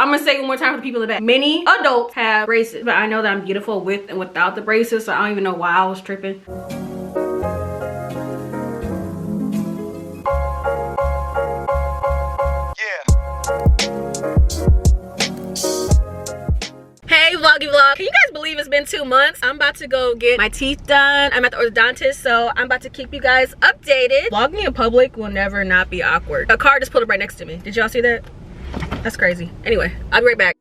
I'm gonna say it one more time for the people in the back. Many adults have braces, but I know that I'm beautiful with and without the braces, so I don't even know why I was tripping. Hey vloggy vlog, can you guys believe it's been 2 months? I'm about to go get my teeth done. I'm at the orthodontist, so I'm about to keep you guys updated. Vlogging in public will never not be awkward. A car just pulled up right next to me. Did y'all see that? That's crazy. Anyway, I'll be right back.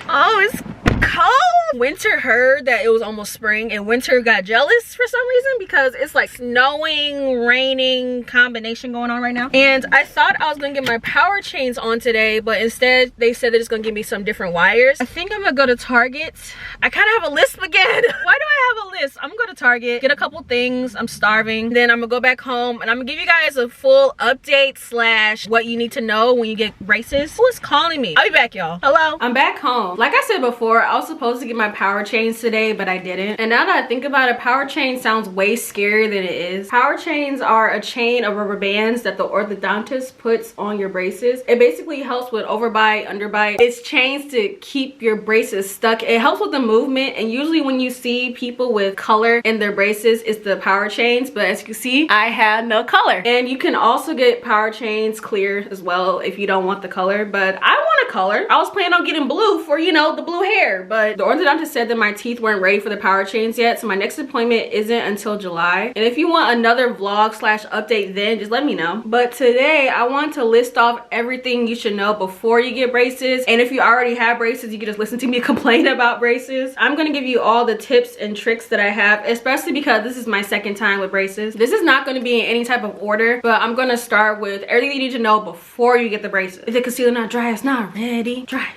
Oh, it's cold. Winter heard that it was almost spring, and winter got jealous for some reason because it's like snowing, raining combination going on right now. And I thought I was gonna get my power chains on today, but instead they said they're just gonna give me some different wires. I think I'm gonna go to Target. I kind of have a list again. Why do I have a list? I'm gonna go to Target, get a couple things. I'm starving. Then I'm gonna go back home and I'm gonna give you guys a full update slash what you need to know when you get braces. Who is calling me? I'll be back, y'all. Hello? I'm back home. Like I said before, I was supposed to get my power chains today, but I didn't. And now that I think about it, power chain sounds way scarier than it is. Power chains are a chain of rubber bands that the orthodontist puts on your braces. It basically helps with overbite, underbite. It's chains to keep your braces stuck. It helps with the movement, and usually when you see people with color in their braces, it's the power chains, but as you can see, I had no color. And you can also get power chains clear as well if you don't want the color, but I want a color. I was planning on getting blue for, you know, the blue hair, but the orthodontist said that my teeth weren't ready for the power chains yet, so my next appointment isn't until July. And if you want another vlog slash update then, just let me know. But today I want to list off everything you should know before you get braces, and if you already have braces, you can just listen to me complain about braces. I'm gonna give you all the tips and tricks that I have, especially because this is my second time with braces. This is not going to be in any type of order, but I'm gonna start with everything you need to know before you get the braces. If the concealer not dry, it's not ready. Dry.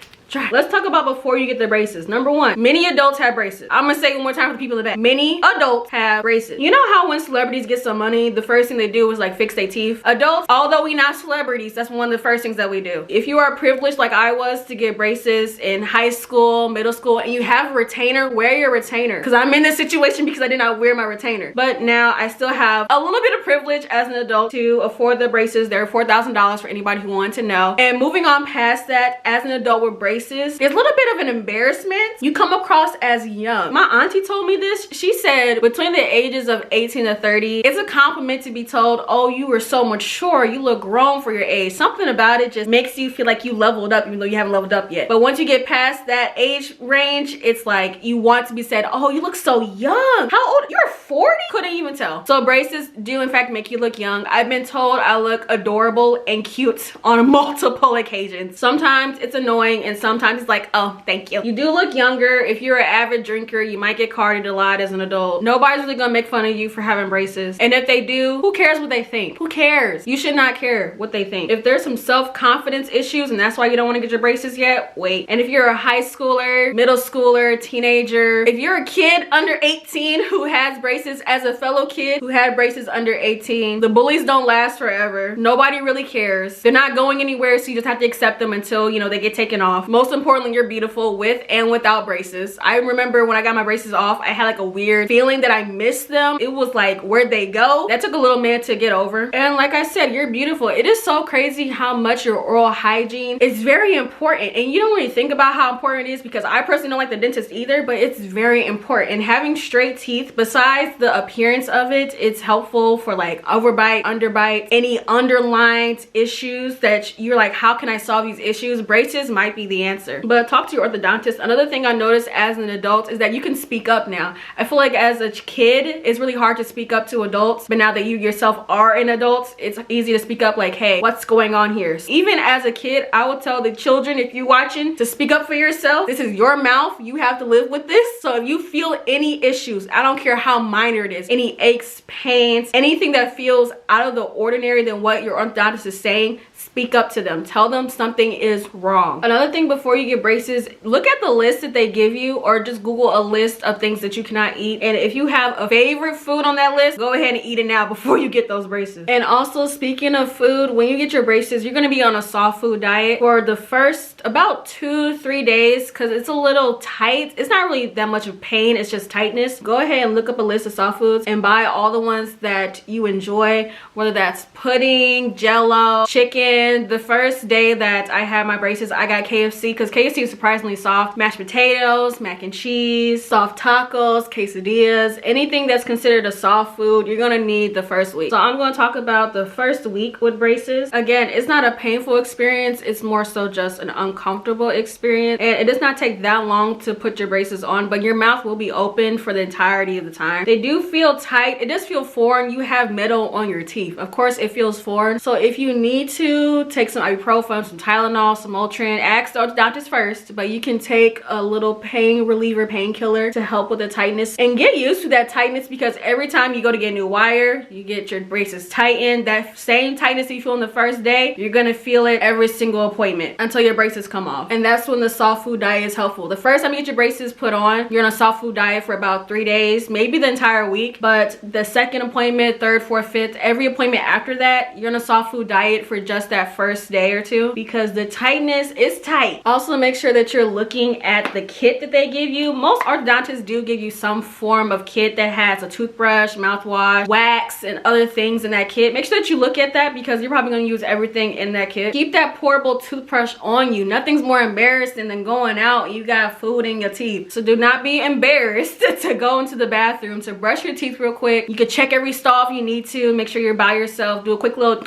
Let's talk about before you get the braces. Number one, many adults have braces. I'm gonna say it one more time for the people in the back. Many adults have braces. You know how when celebrities get some money, the first thing they do is like fix their teeth? Adults, although we not celebrities, that's one of the first things that we do. If you are privileged like I was to get braces in high school, middle school, and you have a retainer, wear your retainer. Because I'm in this situation because I did not wear my retainer. But now I still have a little bit of privilege as an adult to afford the braces. They're $4,000 for anybody who wanted to know. And moving on past that, as an adult with braces, it's a little bit of an embarrassment. You come across as young. My auntie told me this. She said between the ages of 18 to 30, it's a compliment to be told, oh, you were so mature, you look grown for your age. Something about it just makes you feel like you leveled up even though you haven't leveled up yet. But once you get past that age range, it's like you want to be said, oh, you look so young. How old? You're 40? Couldn't even tell. So braces do in fact make you look young. I've been told I look adorable and cute on multiple occasions. Sometimes it's annoying and sometimes it's like, oh, thank you. You do look younger. If you're an avid drinker, you might get carded a lot as an adult. Nobody's really gonna make fun of you for having braces. And if they do, who cares what they think? Who cares? You should not care what they think. If there's some self-confidence issues and that's why you don't want to get your braces yet, wait. And if you're a high schooler, middle schooler, teenager, if you're a kid under 18 who has braces, as a fellow kid who had braces under 18, the bullies don't last forever. Nobody really cares. They're not going anywhere, so you just have to accept them until, you know, they get taken off. Most importantly, you're beautiful with and without braces. I remember when I got my braces off, I had like a weird feeling that I missed them. It was like, where'd they go? That took a little minute to get over. And like I said, you're beautiful. It is so crazy how much your oral hygiene is very important. And you don't really think about how important it is because I personally don't like the dentist either, but it's very important. And having straight teeth, besides the appearance of it, it's helpful for like overbite, underbite, any underlined issues that you're like, how can I solve these issues? Braces might be the answer. But talk to your orthodontist. Another thing I noticed as an adult is that you can speak up now. I feel like as a kid, it's really hard to speak up to adults, but now that you yourself are an adult, it's easy to speak up like, hey, what's going on here? Even as a kid, I would tell the children, if you're watching, to speak up for yourself. This is your mouth. You have to live with this. So if you feel any issues, I don't care how minor it is, any aches, pains, anything that feels out of the ordinary than what your orthodontist is saying, speak up to them. Tell them something is wrong. Another thing before you get braces, look at the list that they give you or just Google a list of things that you cannot eat. And if you have a favorite food on that list, go ahead and eat it now before you get those braces. And also, speaking of food, when you get your braces, you're gonna be on a soft food diet for the first about 2 to 3 days because it's a little tight. It's not really that much of pain, it's just tightness. Go ahead and look up a list of soft foods. and buy all the ones that you enjoy, whether that's pudding, jello, chicken. The first day that I had my braces, I got KFC because KFC is surprisingly soft. Mashed potatoes, mac and cheese, soft tacos, quesadillas, anything that's considered a soft food, you're gonna need the first week. So I'm gonna talk about the first week with braces. Again, it's not a painful experience, it's more so just an uncomfortable experience, and it does not take that long to put your braces on, but your mouth will be open for the entirety of the time. They do feel tight, it does feel foreign. You have metal on your teeth, of course it feels foreign. So if you need to take some ibuprofen, some Tylenol, some Motrin, ask the orthodontist first, but you can take a little pain reliever, painkiller to help with the tightness, and get used to that tightness, because every time you go to get a new wire, you get your braces tightened. That same tightness you feel on the first day, you're gonna feel it every single appointment until your braces come off. And that's when the soft food diet is helpful. The first time you get your braces put on, you're on a soft food diet for about 3 days, maybe the entire week, but the second appointment, third, fourth, fifth, every appointment after that, you're on a soft food diet for just that first day or two, because the tightness is tight. Also, make sure that you're looking at the kit that they give you. Most orthodontists do give you some form of kit that has a toothbrush, mouthwash, wax, and other things in that kit. Make sure that you look at that, because you're probably going to use everything in that kit. Keep that portable toothbrush on you. Nothing's more embarrassing than going out and you got food in your teeth. So do not be embarrassed to go into the bathroom to brush your teeth real quick. You can check every stall if you need to. Make sure you're by yourself. Do a quick little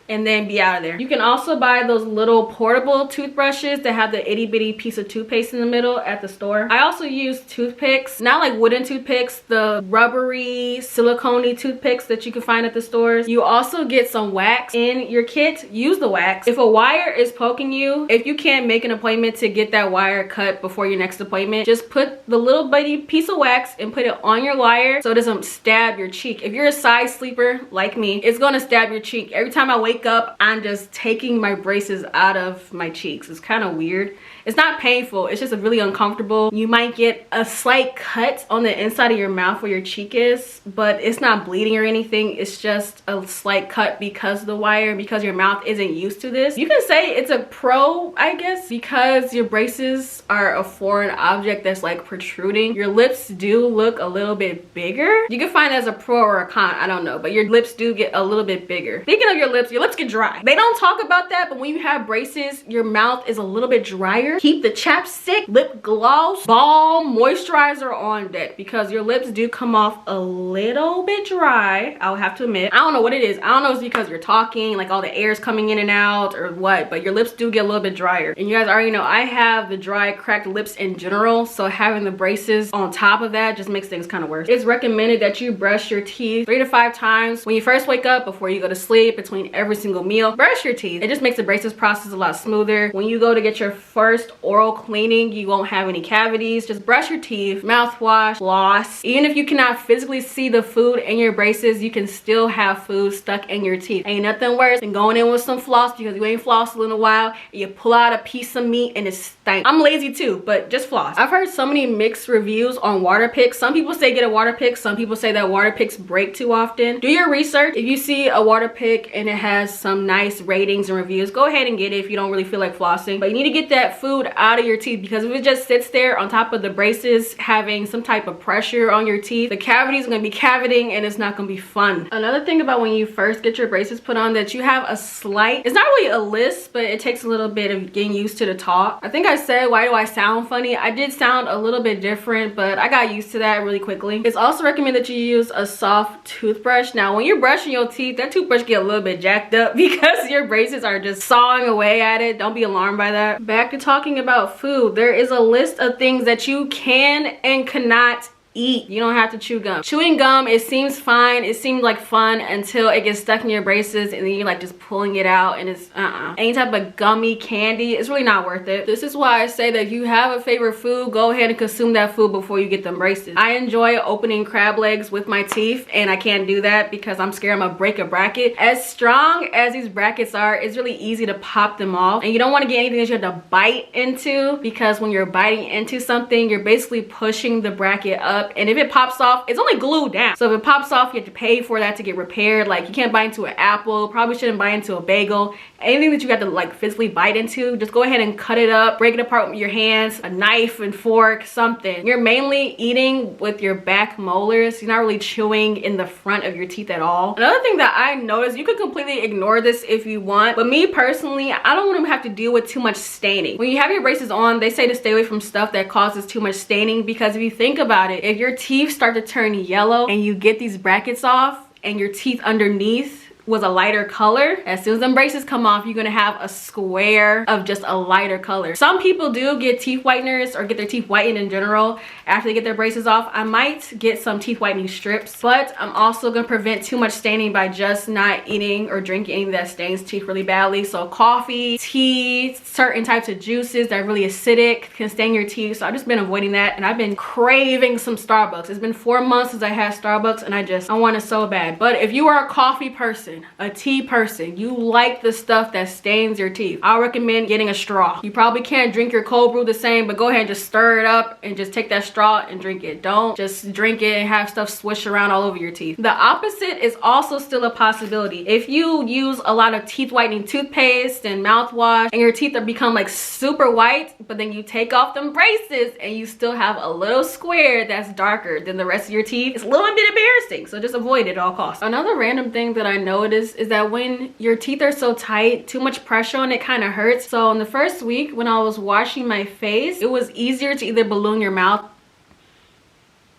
and then be out of there. You can also buy those little portable toothbrushes that have the itty bitty piece of toothpaste in the middle at the store. I also use toothpicks, not like wooden toothpicks, the rubbery silicone toothpicks that you can find at the stores. You also get some wax in your kit. Use the wax. If a wire is poking you, if you can't make an appointment to get that wire cut before your next appointment, just put the little bitty piece of wax and put it on your wire so it doesn't stab your cheek. If you're a side sleeper like me, it's gonna stab your cheek. Every time I wake up, I'm just taking my braces out of my cheeks. It's kind of weird. It's not painful, it's just really uncomfortable. You might get a slight cut on the inside of your mouth where your cheek is, but it's not bleeding or anything. It's just a slight cut because of the wire, because your mouth isn't used to this. You can say it's a pro, I guess, because your braces are a foreign object that's like protruding. Your lips do look a little bit bigger. You can find it as a pro or a con, I don't know, but your lips do get a little bit bigger. Speaking of your lips get dry. They don't talk about that, but when you have braces, your mouth is a little bit drier. Keep the chapstick, lip gloss, balm, moisturizer on deck, because your lips do come off a little bit dry, I'll have to admit. I don't know what it is. I don't know if it's because you're talking, like all the air is coming in and out or what, but your lips do get a little bit drier. And you guys already know I have the dry, cracked lips in general, so having the braces on top of that just makes things kind of worse. It's recommended that you brush your teeth 3 to 5 times when you first wake up, before you go to sleep, between every single meal. Brush your teeth. It just makes the braces process a lot smoother. When you go to get your first oral cleaning, you won't have any cavities. Just brush your teeth, mouthwash, floss. Even if you cannot physically see the food in your braces, you can still have food stuck in your teeth. Ain't nothing worse than going in with some floss because you ain't flossed in a while and you pull out a piece of meat and it stank. I'm lazy too, but just floss. I've heard so many mixed reviews on water picks. Some people say get a water pick. Some people say that water picks break too often. Do your research. If you see a water pick and it has some nice ratings and reviews, go ahead and get it if you don't really feel like flossing. But you need to get that food out of your teeth, because if it just sits there on top of the braces having some type of pressure on your teeth, the cavities are going to be cavitating and it's not going to be fun. Another thing about when you first get your braces put on, that you have a slight, it's not really a lisp, but it takes a little bit of getting used to the talk. I think I said, why do I sound funny? I did sound a little bit different, but I got used to that really quickly. It's also recommended that you use a soft toothbrush. Now when you're brushing your teeth, that toothbrush get a little bit jacked up because your braces are just sawing away at it. Don't be alarmed by that. Back to talking about food. There is a list of things that you can and cannot eat. You don't have to chew gum. Chewing gum, it seems fine, it seems like fun until it gets stuck in your braces and then you're like just pulling it out, and it's any type of gummy candy, it's really not worth it. This is why I say that if you have a favorite food, go ahead and consume that food before you get them braces. I enjoy opening crab legs with my teeth, and I can't do that because I'm scared I'm gonna break a bracket. As strong as these brackets are, it's really easy to pop them off, and you don't want to get anything that you have to bite into, because when you're biting into something, you're basically pushing the bracket up up, and if it pops off, it's only glued down. So if it pops off, you have to pay for that to get repaired. Like, you can't bite into an apple, probably shouldn't bite into a bagel. Anything that you have to like physically bite into, just go ahead and cut it up, break it apart with your hands, a knife and fork, something. You're mainly eating with your back molars. You're not really chewing in the front of your teeth at all. Another thing that I noticed, you could completely ignore this if you want, but me personally, I don't want to have to deal with too much staining. When you have your braces on, they say to stay away from stuff that causes too much staining, because if you think about it, if your teeth start to turn yellow and you get these brackets off and your teeth underneath was a lighter color, as soon as them braces come off, you're gonna have a square of just a lighter color. Some people do get teeth whiteners or get their teeth whitened in general after they get their braces off. I might get some teeth whitening strips, but I'm also gonna prevent too much staining by just not eating or drinking anything that stains teeth really badly. So coffee, tea, certain types of juices that are really acidic can stain your teeth. So I've just been avoiding that, and I've been craving some Starbucks. It's been 4 months since I had Starbucks, and I want it so bad. But if you are a coffee person, a tea person, you like the stuff that stains your teeth, I recommend getting a straw. You probably can't drink your cold brew the same, but go ahead and just stir it up and just take that straw and drink it. Don't just drink it and have stuff swish around all over your teeth. The opposite is also still a possibility. If you use a lot of teeth whitening toothpaste and mouthwash and your teeth are become like super white, but then you take off them braces and you still have a little square that's darker than the rest of your teeth, it's a little bit embarrassing. So just avoid it at all costs. Another random thing that I noticed is that when your teeth are so tight, too much pressure on it kind of hurts. So in the first week when I was washing my face, it was easier to either balloon your mouth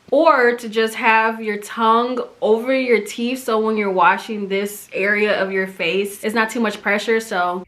or to just have your tongue over your teeth, so when you're washing this area of your face, it's not too much pressure. So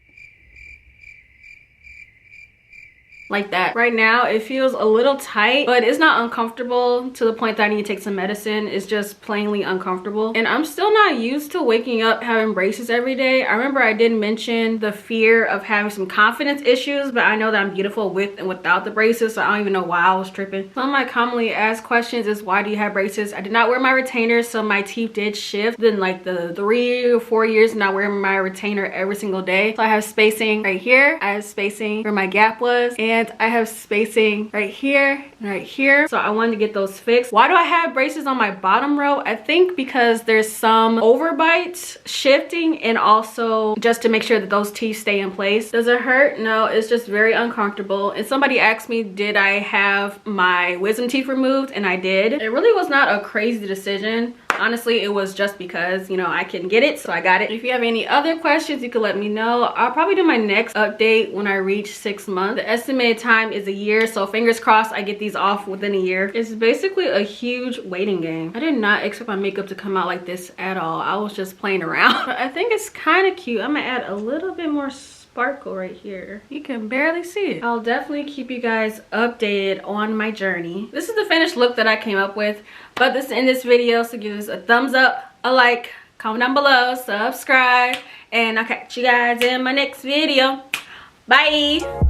like that. Right now it feels a little tight, but it's not uncomfortable to the point that I need to take some medicine. It's just plainly uncomfortable, and I'm still not used to waking up having braces every day. I remember I did mention the fear of having some confidence issues, but I know that I'm beautiful with and without the braces, so I don't even know why I was tripping. Some of my commonly asked questions is, why do you have braces? I did not wear my retainers, so my teeth did shift. Then like the 3 or 4 years not wearing my retainer every single day, so I have spacing right here, I have spacing where my gap was, and I have spacing right here and right here. So I wanted to get those fixed. Why do I have braces on my bottom row? I think because there's some overbite shifting, and also just to make sure that those teeth stay in place. Does it hurt? No, it's just very uncomfortable. And somebody asked me, did I have my wisdom teeth removed? And I did. It really was not a crazy decision. Honestly, it was just because, you know, I couldn't get it, so I got it. If you have any other questions, you can let me know. I'll probably do my next update when I reach 6 months. The estimated time is a year, so fingers crossed I get these off within a year. It's basically a huge waiting game. I did not expect my makeup to come out like this at all. I was just playing around. But I think it's kind of cute. I'm gonna add a little bit more sparkle right here. You can barely see it. I'll definitely keep you guys updated on my journey. This is the finished look that I came up with, but this is in this video, so give us a thumbs up, a like, comment down below, subscribe, and I'll catch you guys in my next video. Bye.